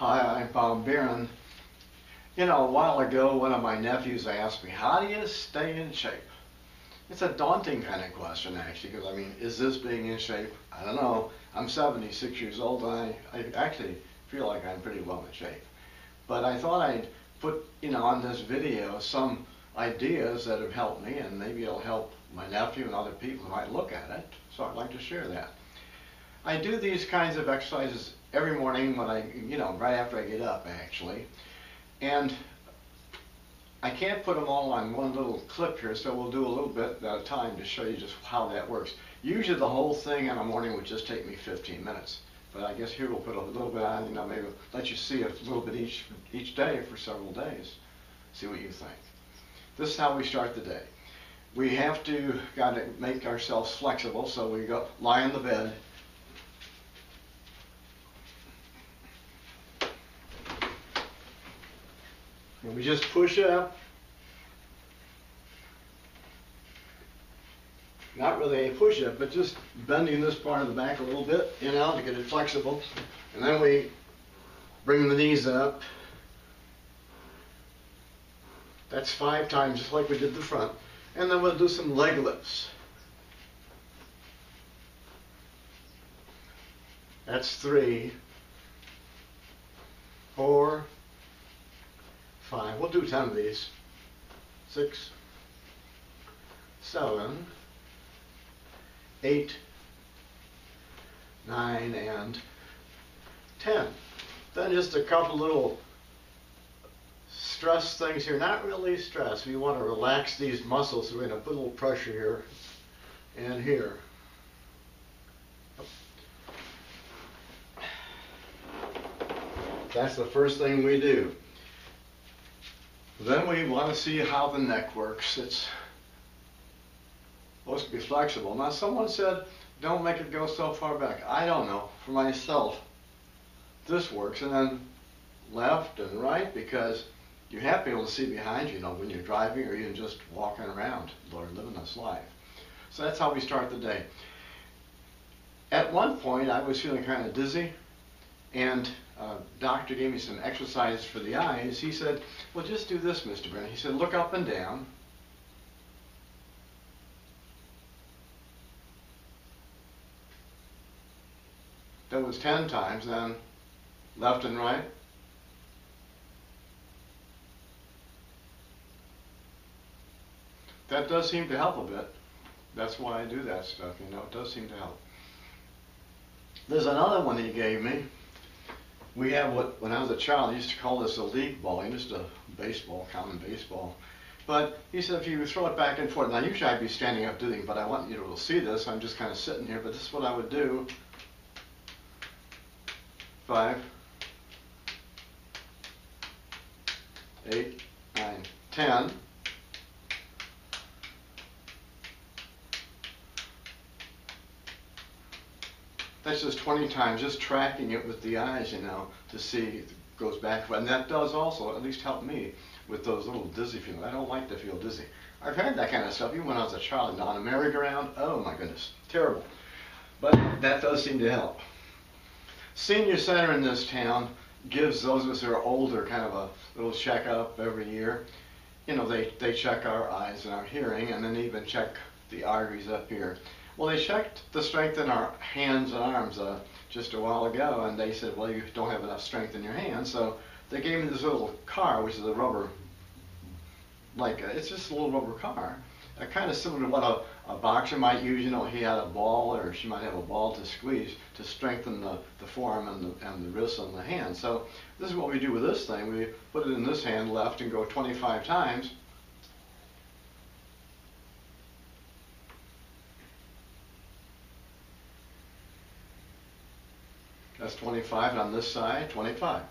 Hi, I'm Bob Barron. You know, a while ago, one of my nephews asked me, how do you stay in shape? It's a daunting kind of question, actually, because, I mean, is this being in shape? I don't know. I'm 76 years old, and I actually feel like I'm pretty well in shape. But I thought I'd put, on this video some ideas that have helped me, and maybe it'll help my nephew and other people who might look at it. So I'd like to share that. I do these kinds of exercises every morning when right after I get up, actually. And I can't put them all on one little clip here, so we'll do a little bit at a time to show you just how that works. Usually the whole thing in a morning would just take me 15 minutes. But I guess here we'll put a little bit on, maybe let you see a little bit each day for several days. See what you think. This is how we start the day. We have to make ourselves flexible, so we lie on the bed. And we just push up. Not really a push-up, but just bending this part of the back a little bit, to get it flexible. And then we bring the knees up. That's 5 times, just like we did the front. And then we'll do some leg lifts. That's 3, 4, 5. We'll do 10 of these. 6, 7, 8, 9, and 10. Then just a couple little stress things here. Not really stress. We want to relax these muscles. We're going to put a little pressure here and here. That's the first thing we do. Then we want to see how the neck works. It's supposed to be flexible. Now someone said, don't make it go so far back. I don't know. For myself, this works. And then left and right, because you have to be able to see behind you, when you're driving or even just walking around or living this life. So that's how we start the day. At one point, I was feeling kind of dizzy, and doctor gave me some exercises for the eyes. He said, well, just do this, Mr. Brennan. He said, look up and down. That was 10 times, then left and right. That does seem to help a bit. That's why I do that stuff, it does seem to help. There's another one he gave me. We have when I was a child, I used to call this a league ball, just a baseball, common baseball. But he said if you throw it back and forth, now usually I'd be standing up doing, but I want you to see this. I'm just kind of sitting here, but this is what I would do. 5, 8, 9, 10. That's just 20 times, just tracking it with the eyes, to see if it goes back. And that does also at least help me with those little dizzy feelings. I don't like to feel dizzy. I've had that kind of stuff even when I was a child, on a merry-go-round. Oh my goodness, terrible. But that does seem to help. Senior Center in this town gives those of us who are older kind of a little checkup every year. They check our eyes and our hearing, and then even check the arteries up here. Well, they checked the strength in our hands and arms just a while ago, and they said, well, you don't have enough strength in your hands. So they gave me this little car, which is a rubber, it's just a little rubber car. Kind of similar to what a boxer might use. He had a ball, or she might have a ball to squeeze to strengthen the forearm and the wrists and the hand. So this is what we do with this thing. We put it in this hand left and go 25 times. That's 25, and on this side, 25.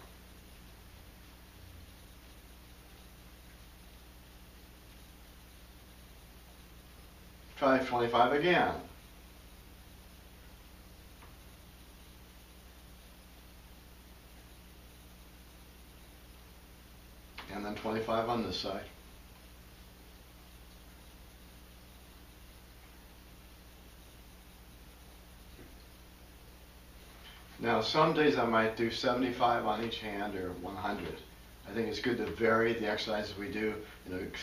Try 25 again. And then 25 on this side. Now, some days I might do 75 on each hand or 100. I think it's good to vary the exercises we do,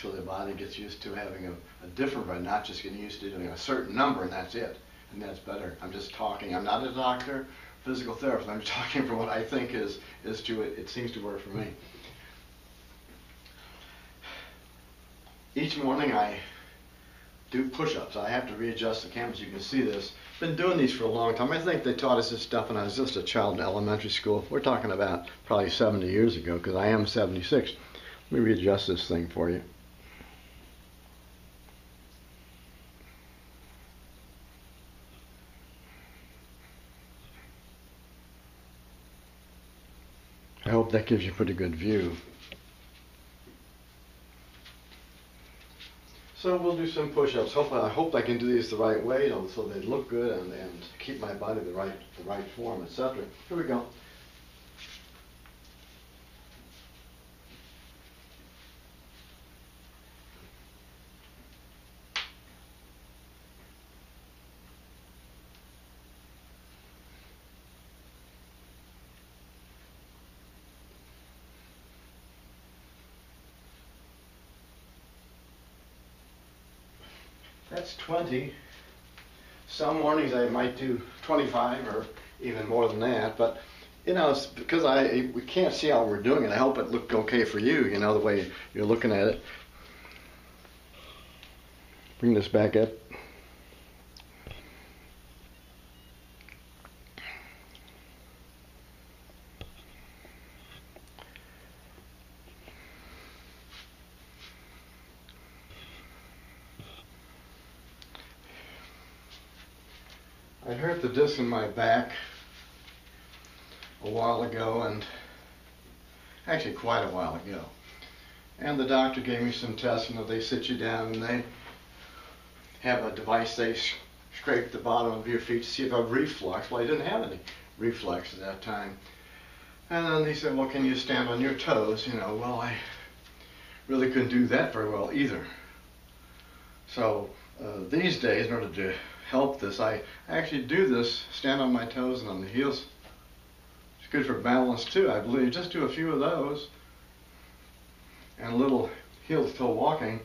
so the body gets used to having a different rate, not just getting used to doing a certain number and that's it. And that's better. I'm just talking. I'm not a doctor, physical therapist. I'm talking for what I think is true. It seems to work for me. Each morning I do push-ups. I have to readjust the camera so you can see this. Been doing these for a long time. I think they taught us this stuff when I was just a child in elementary school. We're talking about probably 70 years ago, because I am 76. Let me readjust this thing for you. I hope that gives you a pretty good view. So we'll do some push-ups. I hope I can do these the right way, so they look good and keep my body the right form, etc. Here we go. That's 20. Some mornings I might do 25 or even more than that, but it's because we can't see how we're doing it. I hope it looked okay for you, the way you're looking at it. Bring this back up. I hurt the disc in my back a while ago, and actually quite a while ago. And the doctor gave me some tests. They sit you down and they have a device. They scrape the bottom of your feet to see if I have reflux. Well, I didn't have any reflux at that time. And then he said, well, can you stand on your toes? Well, I really couldn't do that very well either. So these days, in order to help this, I actually do this, stand on my toes and on the heels. It's good for balance too, I believe. Just do a few of those and a little heel to toe walking.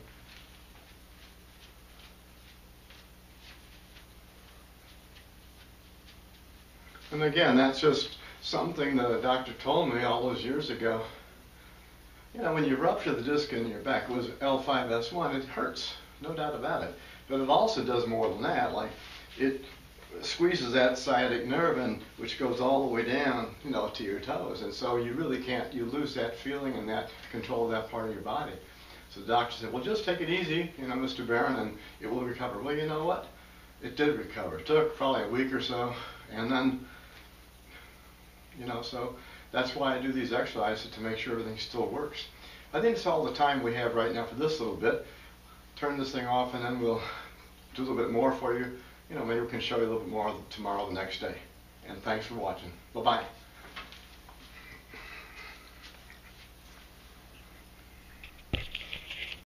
And again, that's just something that a doctor told me all those years ago. When you rupture the disc in your back, it was L5S1, it hurts, no doubt about it. But it also does more than that. Like, it squeezes that sciatic nerve, which goes all the way down, to your toes. And so you really can't, you lose that feeling and that control of that part of your body. So the doctor said, well, just take it easy, Mr. Barron, and it will recover. Well, you know what? It did recover. It took probably a week or so. And then, so that's why I do these exercises, to make sure everything still works. I think it's all the time we have right now for this little bit. Turn this thing off, and then we'll do a little bit more for you. Maybe we can show you a little bit more tomorrow, the next day. And thanks for watching. Bye-bye.